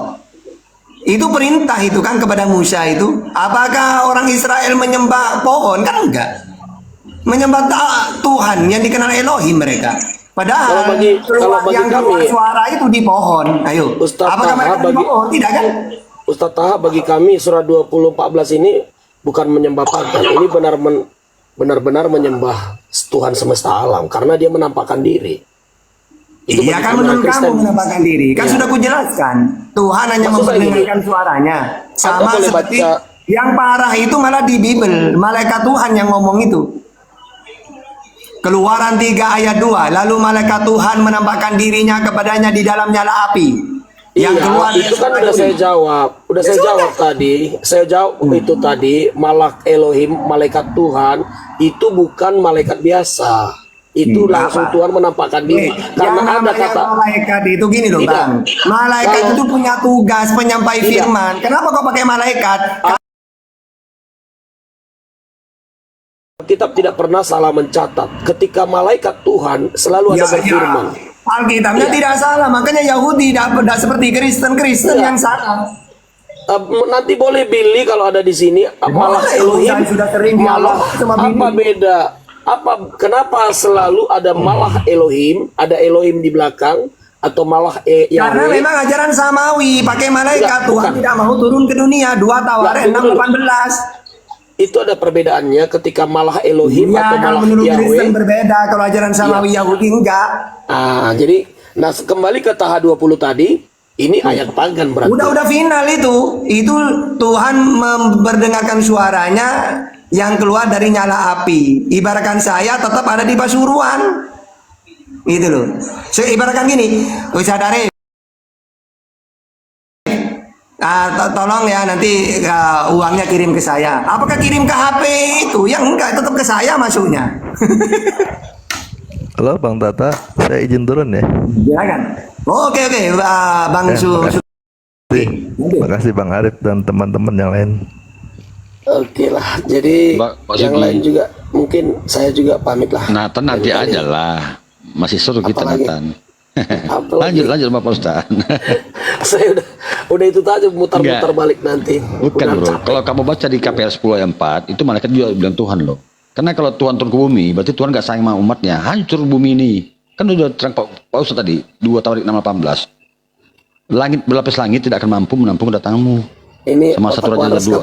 Itu perintah itu kan kepada Musa itu. Apakah orang Israel menyembah pohon? Kan enggak. Menyembah Tuhan yang dikenal Elohim mereka. Padahal kalau bagi yang keluar kami, suara itu di pohon. Ayo. Ustaz Apakah mereka Taha, menyembah pohon? Tidak kan? Ustadz Taha, bagi kami surah 20:14 ini bukan menyembah pagan. Ini benar-benar menyembah Tuhan semesta alam karena dia menampakkan diri. Itu Iya bagi kan kami orang menurut kamu Kristen. menampakkan diri. Kan Iya. sudah kujelaskan. Tuhan hanya Maksud saya memperdengarkan suaranya. Sama Anda boleh seperti baca. yang parah itu malah di Bible. Malaikat Tuhan yang ngomong itu. Keluaran 3 ayat 2. Lalu malaikat Tuhan menampakkan dirinya kepadanya di dalam nyala api. Yang Iya, keluar itu kan udah saya jawab. Saya jawab tadi. Saya jawab itu tadi. Malak Elohim, malaikat Tuhan, itu bukan malaikat biasa. itu langsung Tuhan menampakkan diri. Karena yang ada namanya kata malaikat itu gini loh Tidak. Bang. Malaikat Kalau- itu punya tugas penyampai Tidak. firman. Kenapa kau pakai malaikat? Kitab tidak pernah salah mencatat. Ketika malaikat Tuhan selalu ada berfirman. Alkitabnya Iya. tidak salah, makanya Yahudi tidak seperti Kristen Iya. yang salah. Nanti boleh Billy kalau ada di sini malah Elohim saya sudah sering malah dialog sama apa Billy. beda kenapa selalu ada malah Elohim, ada Elohim di belakang atau malah Karena Yahweh? memang ajaran Samawi pakai malaikat. Enggak, Tuhan bukan. tidak mau turun ke dunia. 2 Tawaret Enggak, 6:18. Itu ada perbedaannya ketika malah Elohim Ya, atau kalau malah menurut Yahweh. Kristen berbeda. Kalau ajaran Samawi Yahudi enggak. Jadi kembali ke Taha 20 tadi, ini ayat pagan berarti. Udah final itu. Itu Tuhan memperdengarkan suaranya yang keluar dari nyala api. Ibaratkan saya tetap ada di Pasuruan. Gitu loh. Ibaratkan gini, Ustaz Arif, tolong ya nanti uangnya kirim ke saya. Apakah kirim ke HP itu? Yang enggak, tetap ke saya masuknya. Halo Bang Tata, saya izin turun ya. Ya kan? Oke, Bang Makasih Bang Arif dan teman-teman yang lain. Oke lah, jadi Pak yang Sugi. lain juga mungkin saya juga pamit lah. Nathan nanti aja lah. Masih seru kita Apalagi? Nathan. Apalagi? lanjut Pak Ustaz. Saya udah itu aja mutar-mutar Enggak. balik nanti. Bukan Udah bro, capek. kalau kamu baca di KPR 10 ayat 4, itu malaikat juga bilang Tuhan loh. Karena kalau Tuhan turun ke bumi, berarti Tuhan gak sayang sama umatnya, hancur bumi ini. Kan udah terang Pak Ustaz tadi, 2 Tawarik 6:18. Langit berlapis langit tidak akan mampu menampung kedatanganmu. Ini Sama satu otak raja waras dua.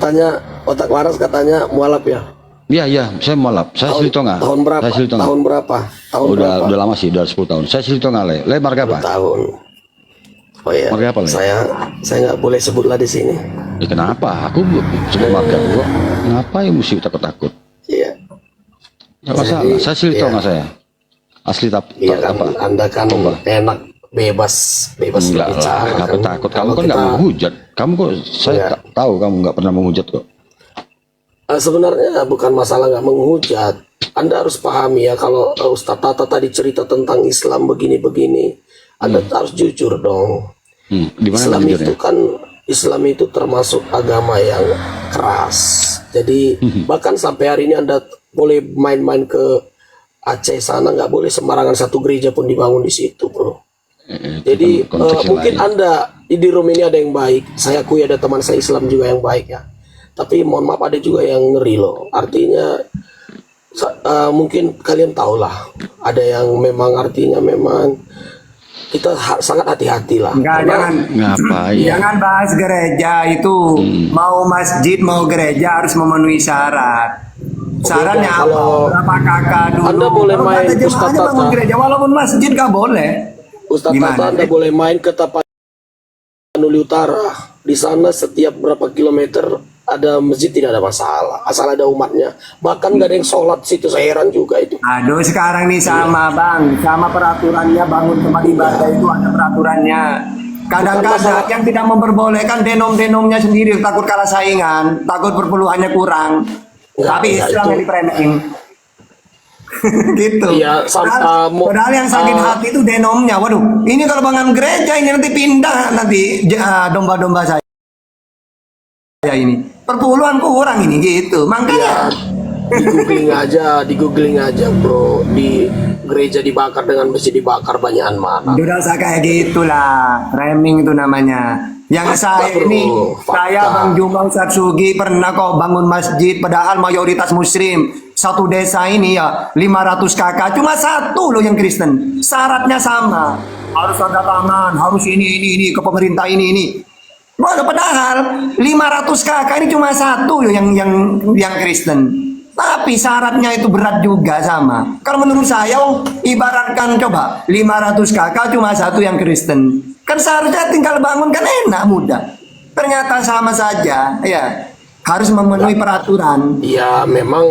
otak waras katanya mualaf ya. Iya, saya malap. Saya Silitonga. Tahun berapa? Saya Silitonga. Tahun berapa? Tahun berapa? Udah lama sih, udah 10 tahun. Saya Silitonga le marga apa? Tahun. Oh iya. Marga apa, Le? Saya nggak boleh sebutlah di sini. Kenapa? Aku sebut marga gua. Kenapa ya mesti takut-takut? Iya. Gak masalah. Saya Silitonga saya. Asli Iya kan, apa? Anda kan enak bebas Enggak berbicara. lah, kenapa takut? Kamu Kalau kan nggak kita- menghujat. Kamu kok saya Enggak. tahu kamu nggak pernah menghujat kok. Sebenarnya bukan masalah nggak menghujat. Anda harus pahami ya kalau Ustadz Tata tadi cerita tentang Islam begini-begini, Anda harus jujur dong. Gimana Islam jujurnya? itu kan Islam itu termasuk agama yang keras. Jadi bahkan sampai hari ini Anda boleh main-main ke Aceh sana, nggak boleh sembarangan satu gereja pun dibangun di situ, bro. Jadi kan konteks yang mungkin lain. Anda di room ini ada yang baik. Saya akui ada teman saya Islam juga yang baik ya. Tapi mohon maaf ada juga yang ngeri loh. Artinya mungkin kalian tahu lah. Ada yang memang artinya memang kita sangat hati-hati lah. Enggak, jangan. Ngapain? Jangan bahas gereja itu. Mau masjid, mau gereja harus memenuhi syarat. Syaratnya apa? kalau Berapa kakak dulu? Anda boleh Kalau main kata jemaahnya Ustadz bangun Tata. gereja, walaupun masjid nggak boleh. Ustadz Gimana? Tata, Anda boleh main ke Tapanuli Utara. Di sana setiap berapa kilometer ada masjid, tidak ada masalah. Asal ada umatnya. Bahkan nggak ada yang sholat situ. Saya heran juga itu. Aduh, sekarang nih sama bang, sama peraturannya bangun tempat ibadah itu ada peraturannya. Kadang-kadang yang tidak memperbolehkan denom-denomnya sendiri takut kalah saingan, takut perpuluhannya kurang. Tapi enggak, Islam itu. yang dipremehin. Gitu. Iya, Padahal yang sakit hati itu denomnya. Waduh, ini kalau bangun gereja ini nanti pindah nanti domba-domba saya ini. Perpuluhan kurang ini gitu. Makanya Di googling aja bro. Di gereja dibakar dengan masjid dibakar banyakan mana. udah usah kayak gitulah. Framing itu namanya. Yang Fakta, saya bro. ini, Fakta. saya Bang Juma Ustadz Sugi pernah kok bangun masjid padahal mayoritas muslim. Satu desa ini ya 500 kakak, cuma satu loh yang Kristen. Syaratnya sama. Harus tanda tangan, harus ini ke pemerintah ini. Wah, padahal 500 kakak ini cuma satu loh yang Kristen. Tapi syaratnya itu berat juga sama. Kalau menurut saya, ibaratkan coba 500 kakak cuma satu yang Kristen. Kan seharusnya tinggal bangun kan enak mudah. Ternyata sama saja, ya harus memenuhi peraturan. Ya memang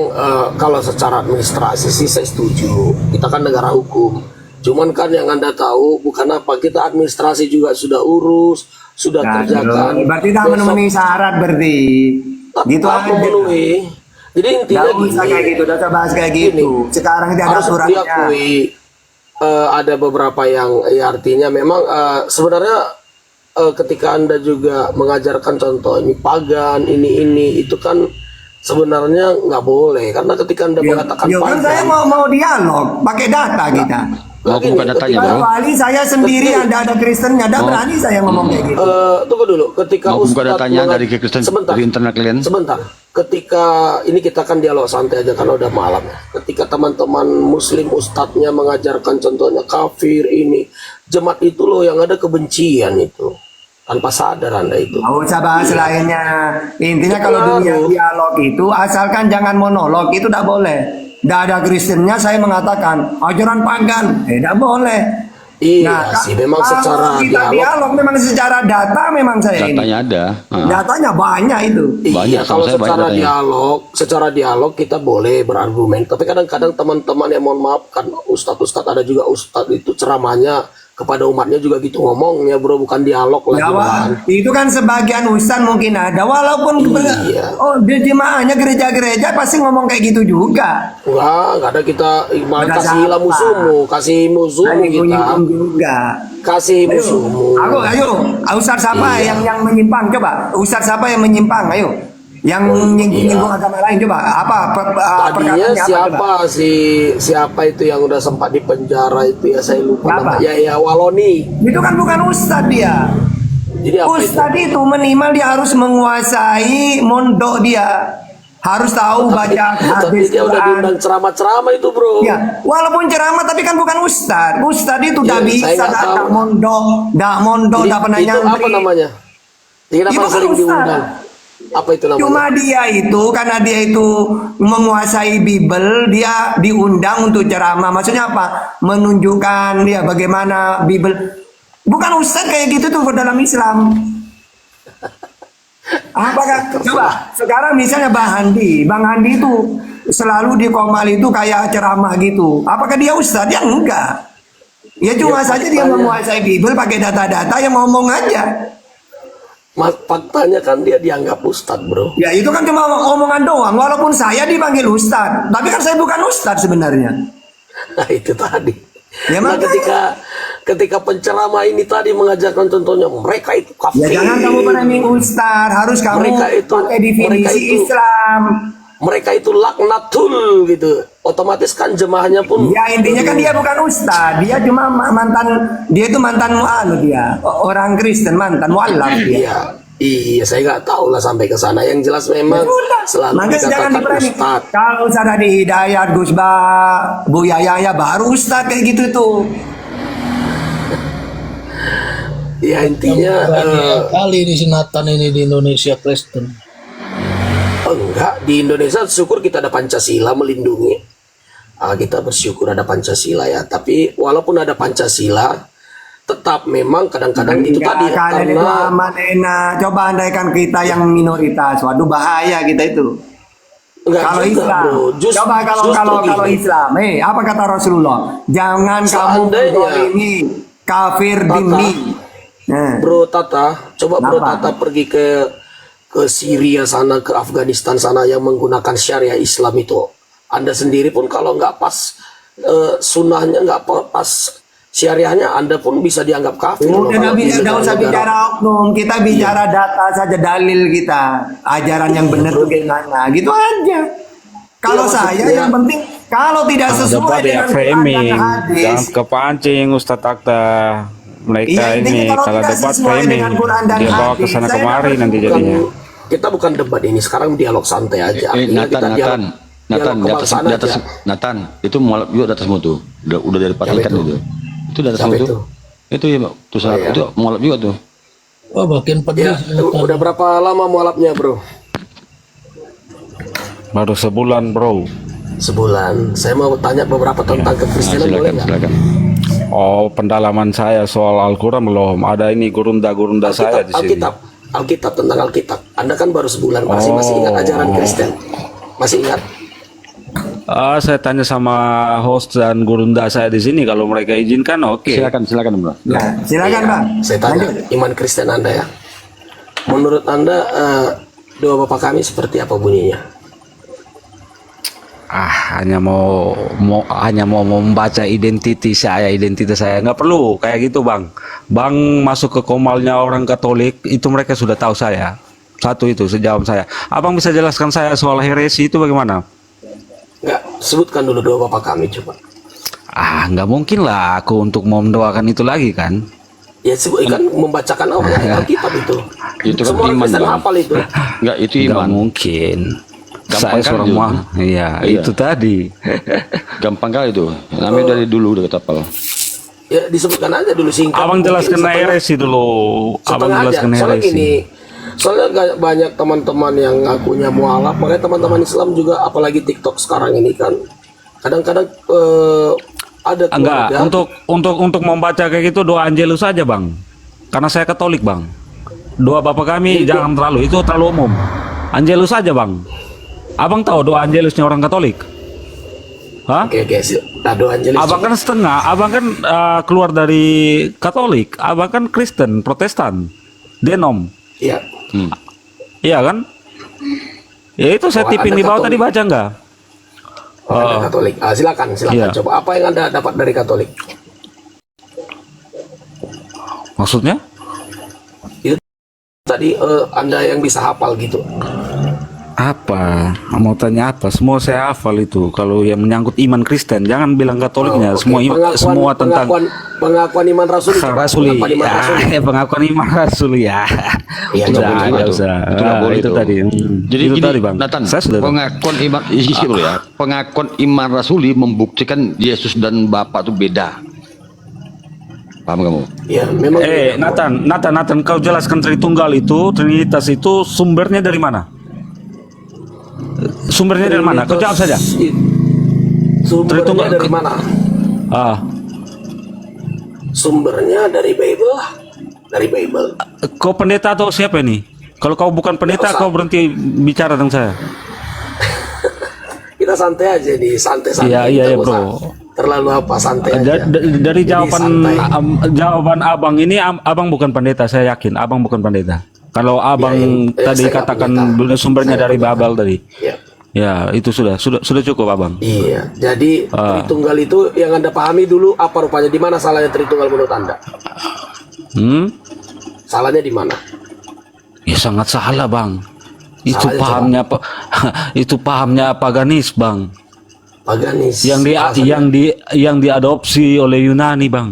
kalau secara administrasi sih saya setuju. Kita kan negara hukum. Cuman kan yang Anda tahu bukan apa, kita administrasi juga sudah urus, sudah kerjakan. Berarti tak Besok- memenuhi syarat berarti. Tapi Gitu tak aja. memenuhi. Jadi intinya Nggak usah kayak gitu, udah usah bahas kayak gitu. Sekarang ini ada harus aturannya. diakui ada beberapa yang ya artinya memang sebenarnya ketika Anda juga mengajarkan contoh ini pagan ini itu kan sebenarnya nggak boleh karena ketika Anda mengatakan Ya kan saya pagan mau dialog, pakai data kita. Mau gini, buka datanya bro. Kecuali saya sendiri ada Kristennya, ada berani saya ngomong kayak gitu. tunggu dulu ketika Mau buka Ustadz datanya dari Kristen sebentar dari internet kalian. sebentar ketika ini kita kan dialog santai aja karena udah malam ya. Ketika teman-teman muslim ustadznya mengajarkan contohnya kafir ini jemaat itu loh yang ada kebencian itu tanpa sadar Anda itu. Nggak usah bahas lainnya. Intinya kalau dunia dialog itu asalkan jangan monolog itu tidak boleh. Tidak ada Kristennya saya mengatakan ajaran pagan, tidak boleh. Iya sih memang kalau secara kita dialog memang secara data memang saya ini. Datanya ada. Datanya banyak itu. Iya, Banyak, kalau sama saya banyak secara dialog kita boleh berargumen. Tapi kadang-kadang teman-teman yang mohon maaf kan ustadz ada juga ustadz itu ceramahnya kepada umatnya juga gitu ngomongnya bro bukan dialog lagi Ya, kan. itu kan sebagian ustaz mungkin ada walaupun Iya. di jemaahnya gereja-gereja pasti ngomong kayak gitu juga. Enggak ada kita Ada kasih siapa? musuhmu, kasih musuhmu kita. Menyinggung juga. Kasih musuhmu. Ayo, ustaz siapa yang menyimpang coba? Ustaz siapa yang menyimpang? Ayo. Yang menyinggung agama lain coba. Apa Tadinya perkataannya siapa coba? siapa itu yang udah sempat di penjara itu ya saya lupa Siapa? namanya. Ya Waloni. Itu kan bukan ustaz dia. Jadi apa itu? Ustaz itu minimal dia harus menguasai mondok dia. Harus tahu baca Tapi hadis dia udah Quran. diundang ceramah-ceramah itu bro. Ya, walaupun ceramah tapi kan bukan ustad. Ustad itu Ya, udah saya bisa, nggak tahu. dak mondok, Jadi, dak pernah itu nyantri. apa namanya? Dia kenapa Itu kan sering ustaz. diundang? Apa itu namanya? Cuma dia itu karena dia itu menguasai Bible, dia diundang untuk ceramah. Maksudnya apa? Menunjukkan dia bagaimana Bible. Bukan ustad kayak gitu tuh dalam Islam. Apakah coba sekarang misalnya Bang Handi itu selalu di Komal itu kayak ceramah gitu. Apakah dia ustadz? Ya enggak. Ya cuma saja dia menguasai Bible pakai data-data yang ngomong aja. Mas, faktanya kan dia dianggap ustadz bro. Ya itu kan cuma omongan doang. Walaupun saya dipanggil ustadz, tapi kan saya bukan ustadz sebenarnya. Nah itu tadi. Ya, Nah makanya. ketika penceramah ini tadi mengajarkan contohnya mereka itu kafir. Ya jangan kamu meneming ustadz, harus kamu Mereka itu- pakai definisi mereka itu- Islam. Mereka itu laknatul gitu. Otomatis kan jemaahnya pun. Ya intinya kan dia bukan ustadz, dia cuma dia itu mantan dia orang Kristen mantan mualaf dia. Iya, saya nggak tahu lah sampai ke sana. Yang jelas memang selalu Maka jangan dikatakan diberani. ustadz. Kalau sudah di Hidayat Gus Ba, Bu Yaya baru ustadz kayak gitu tuh. Ya intinya Banyak kali ini sinatan ini di Indonesia Kristen. enggak di Indonesia syukur kita ada Pancasila melindungi. Kita bersyukur ada Pancasila ya. Tapi walaupun ada Pancasila, tetap memang kadang-kadang itu tadi Kalian itu karena aman enak. Coba andaikan kita yang minoritas, waduh bahaya kita itu. enggak Kalau juga, Islam, bro. coba kalau gini. Islam, apa kata Rasulullah? Jangan kamu Seandainya- ini kafir dimi. Nah, Bro Tata, coba Bro Kenapa? Tata pergi ke Syria sana, ke Afghanistan sana yang menggunakan syariah Islam itu. Anda sendiri pun kalau nggak pas sunnahnya, nggak pas syariahnya, Anda pun bisa dianggap kafir. loh udah kalau di nggak usah negara-negara. bicara oknum, kita bicara data saja, dalil kita, ajaran yang benar tuh gimana, gitu aja. Kalau Iya, saya maksudnya- yang penting kalau tidak sesuai Dapat ya dengan Quran framing, dan hadis, jangan kepancing Ustadz Akta. Mereka Iya, intinya ini kalau kalau tidak debat sesuai framing, dengan Quran dan dia bawa ke hadis, sana saya kemari dapat nanti Bukan- jadinya. kita bukan debat ini, sekarang dialog santai aja. Artinya kita dialog kebangsaan aja. Nathan, itu mualaf juga di atasmu tuh. Udah dari Pakitan itu. Itu di atasmu Siapa tuh. itu? Itu ya, Pak. Tuh salah, itu mualaf juga tuh. Wah makin pedih. Ya, udah berapa lama mualafnya bro? Baru sebulan bro. Sebulan. Saya mau tanya beberapa tentang kekristenan boleh Silakan, nggak? silakan. Oh pendalaman saya soal Al-Quran belum. Ada ini gurunda-gurunda saya di sini. Alkitab tentang Alkitab. Anda kan baru sebulan masih ingat ajaran Kristen? Masih ingat? Saya tanya sama host dan gurunda saya di sini kalau mereka izinkan oke. Silakan, Bro. nah, silakan Iya, Bang. Saya tanya iman Kristen Anda ya. Menurut Anda doa Bapa Kami seperti apa bunyinya? hanya mau membaca identitas saya nggak perlu kayak gitu bang. Bang masuk ke komalnya orang Katolik itu mereka sudah tahu saya. Satu itu sejawab saya. Abang bisa jelaskan saya soal heresi itu bagaimana? Enggak, sebutkan dulu doa Bapak kami coba. Nggak mungkin lah aku untuk mau mendoakan itu lagi kan. Ya kan membacakan Alkitab itu. Itu kan Semua orang iman, Kristen Bang. hafal itu. Enggak, itu Nggak iman. mungkin. Gampang Saya kan seorang itu? iya, Iya. itu tadi. Gampang kali itu. Namanya dari dulu udah ketapal. Ya disebutkan aja dulu singkat. Abang Mungkin jelaskan setengah- heresi dulu. Abang setengah aja. jelaskan Soalnya heresi. gini, soalnya banyak teman-teman yang ngakunya mualaf, makanya teman-teman Islam juga, apalagi TikTok sekarang ini kan, kadang-kadang ada Enggak, keluarga. untuk membaca kayak gitu doa Angelus saja bang. Karena saya Katolik bang. Doa Bapak kami jangan terlalu, itu terlalu umum. Angelus saja bang. Abang tahu doa Angelusnya orang Katolik? Hah? Oke, nah doa Angelis. Abang kan setengah, abang kan keluar dari Katolik, abang kan Kristen, Protestan, Denom, Iya. iya kan? Ya itu saya Oh, tipin Anda di bawah Katolik. tadi baca nggak? Anda Katolik. Silakan Iya. coba. Apa yang Anda dapat dari Katolik? Maksudnya? Tadi Anda yang bisa hafal gitu. Apa? Mau tanya apa? Semua saya hafal itu. Kalau yang menyangkut iman Kristen, jangan bilang Katoliknya. Oke. Semua tentang pengakuan iman Rasuli. coba. Rasuli. Pengakuan iman Rasuli. Pengakuan iman Rasuli ya. Iya, Itu coba. nggak boleh nggak itu. usah. Itu nggak boleh Itu itu. tadi. Jadi itu gini, tadi bang. Nathan, Saya sudah tahu. pengakuan iman isi dulu ya. Pengakuan iman rasuli membuktikan Yesus dan Bapa itu beda. Paham kamu? Ya, memang. Nathan, kau jelaskan Tritunggal itu, Trinitas itu sumbernya dari mana? Sumbernya dari mana? Kau jawab saja. Sumbernya Tritunggal- dari mana? Sumbernya dari Bible lah. Dari Bible. Kau pendeta atau siapa ini? Kalau kau bukan pendeta, kau berhenti bicara dengan saya. Kita santai aja nih, santai-santai. Iya, Kita iya, nggak bro. usah terlalu apa, santai aja. Dari Jadi jawaban santai. jawaban abang ini, abang bukan pendeta, saya yakin. Abang bukan pendeta. Kalau abang tadi saya nggak katakan pendeta. sumbernya Saya dari nggak Babel tadi, Ya. ya itu sudah cukup abang. Iya, jadi Tritunggal itu yang Anda pahami dulu apa rupanya, di mana salahnya Tritunggal menurut Anda? Salahnya di mana? Ya sangat salah bang. Itu Salahnya pahamnya apa? Itu pahamnya paganis bang. Paganis. Yang diadopsi oleh Yunani bang.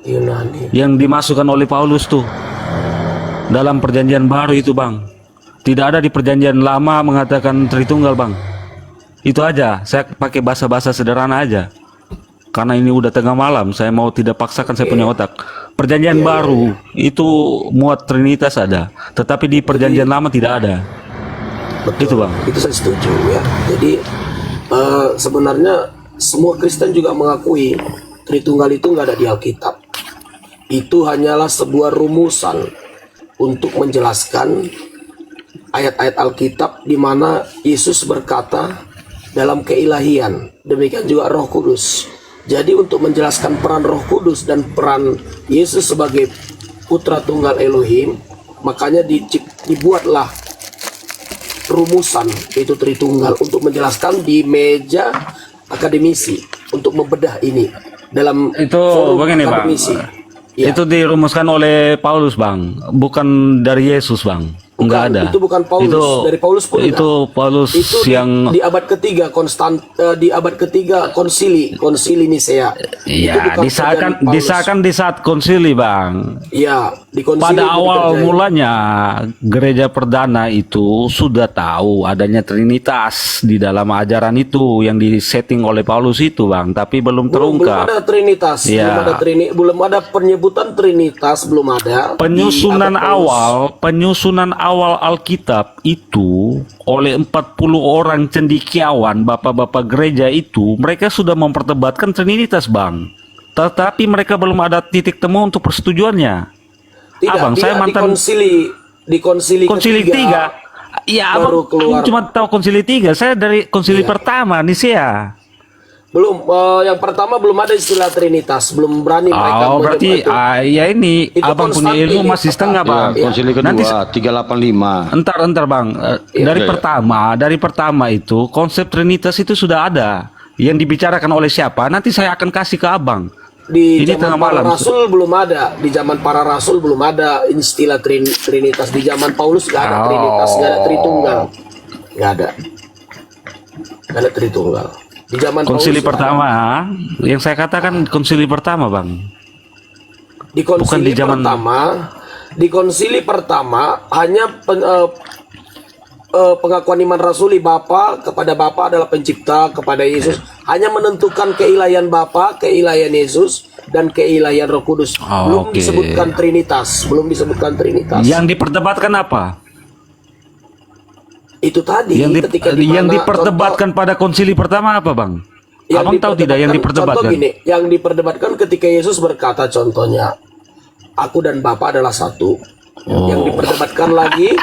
Yunani. Yang dimasukkan oleh Paulus tuh dalam perjanjian baru itu bang. Tidak ada di perjanjian lama mengatakan Tritunggal bang. Itu aja. Saya pakai bahasa-bahasa sederhana aja. Karena ini udah tengah malam, saya mau tidak paksakan saya punya otak. Perjanjian baru itu muat Trinitas ada, tetapi di perjanjian lama tidak ada. Betul. Itu bang. Itu saya setuju ya. Jadi sebenarnya semua Kristen juga mengakui Tritunggal itu nggak ada di Alkitab. Itu hanyalah sebuah rumusan untuk menjelaskan ayat-ayat Alkitab di mana Yesus berkata dalam keilahian. Demikian juga Roh Kudus. Jadi untuk menjelaskan peran Roh Kudus dan peran Yesus sebagai Putra Tunggal Elohim, makanya dibuatlah rumusan itu Tritunggal untuk menjelaskan di meja akademisi untuk membedah ini dalam Itu forum begini bang. akademisi. Ya. Itu dirumuskan oleh Paulus bang, bukan dari Yesus bang. Enggak ada. Itu bukan Paulus. Dari Paulus pun itu enggak. Paulus Itu yang di abad ketiga di abad ketiga konsili Nisea. iya disahkan di saat konsili bang. Iya, di konsili Pada itu awal dikerjain. mulanya gereja perdana itu sudah tahu adanya Trinitas di dalam ajaran itu yang disetting oleh Paulus itu bang, tapi belum belum terungkap. ada Trinitas, Iya. belum ada penyebutan Trinitas, belum ada. Penyusunan Di abad Paulus. awal Alkitab itu oleh 40 orang cendekiawan bapak-bapak gereja itu, mereka sudah memperdebatkan Trinitas bang, tetapi mereka belum ada titik temu untuk persetujuannya. Tidak, Abang, dia saya mantan di konsili ketiga. Ya baru abang keluar. cuma tahu konsili 3, saya dari konsili pertama Nisea. Belum, yang pertama belum ada istilah Trinitas, belum berani mereka Oh, berarti menyebut itu. ya ini Itu abang punya Konstantin ilmu ya, masih Pak. setengah, Ya, Bang. konsili kedua Nanti 385. entar Bang. Dari pertama itu konsep Trinitas itu sudah ada. Yang dibicarakan oleh siapa? Nanti saya akan kasih ke Abang. Di Ini zaman tengah para malam. rasul belum ada, di zaman para rasul belum ada istilah Trinitas. Di zaman Paulus nggak ada Trinitas, nggak ada Tritunggal, nggak ada Tritunggal. Di zaman Konsili Paulus nggak ada. pertama, yang saya katakan konsili pertama, Bang. Di konsili Bukan di zaman- di konsili pertama hanya pengakuan iman rasuli Bapa kepada Bapa adalah pencipta, kepada Yesus hanya menentukan keilahian Bapa, keilahian Yesus dan keilahian Roh Kudus. Belum Oke. disebutkan Trinitas, belum disebutkan Trinitas. Yang diperdebatkan apa? Itu tadi Yang, ketika yang dimana diperdebatkan pada konsili pertama apa, Bang? Abang tahu tidak yang diperdebatkan? Contoh gini, yang diperdebatkan ketika Yesus berkata contohnya, aku dan Bapa adalah satu. Yang diperdebatkan lagi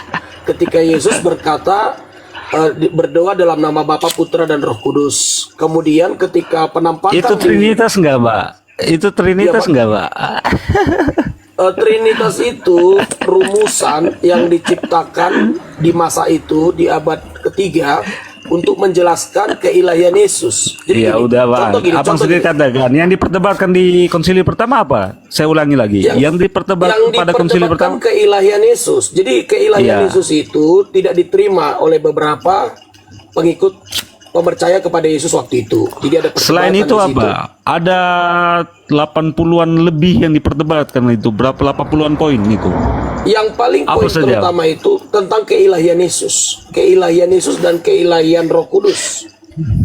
ketika Yesus berkata berdoa dalam nama Bapa, Putra dan Roh Kudus. Kemudian ketika penampakan Itu Trinitas enggak, Mbak? Itu Trinitas Iya, Pak. enggak, Mbak? Trinitas itu rumusan yang diciptakan di masa itu di abad ketiga untuk menjelaskan keilahian Yesus. Jadi Ya gini, udah, Bang. contoh gini, Abang contoh sendiri gini. katakan yang diperdebatkan di konsili pertama apa? Saya ulangi lagi. Yang diperdebatkan pada konsili pertama. Keilahian Yesus. Jadi keilahian Iya. Yesus itu tidak diterima oleh beberapa pengikut pemercaya kepada Yesus waktu itu. Jadi ada perdebatan Selain itu di situ. apa? Ada 80-an lebih yang diperdebatkan itu. Berapa 80-an poin itu? Yang paling Apa poin saja? terutama itu tentang keilahian Yesus. Keilahian Yesus dan keilahian Roh Kudus.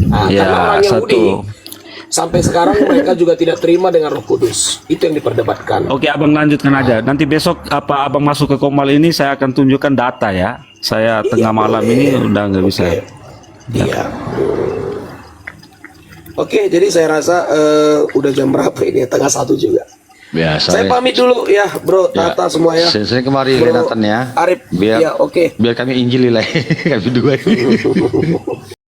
Nah, Ya, karena orang Yahudi satu. sampai sekarang mereka juga tidak terima dengan Roh Kudus. Itu yang diperdebatkan. Oke, Abang lanjutkan aja. Nanti besok apa Abang masuk ke Komal ini saya akan tunjukkan data ya. Saya tengah malam ini udah nggak bisa. Iya. Oke, jadi saya rasa udah jam berapa ini? Tengah 1 juga. Biasa. Saya pamit dulu ya, Bro, Ya. Tata semua ya. Saya kemari Bro Nathan ya. Arif, Biar ya oke. biar kami injili lah kami dua ini.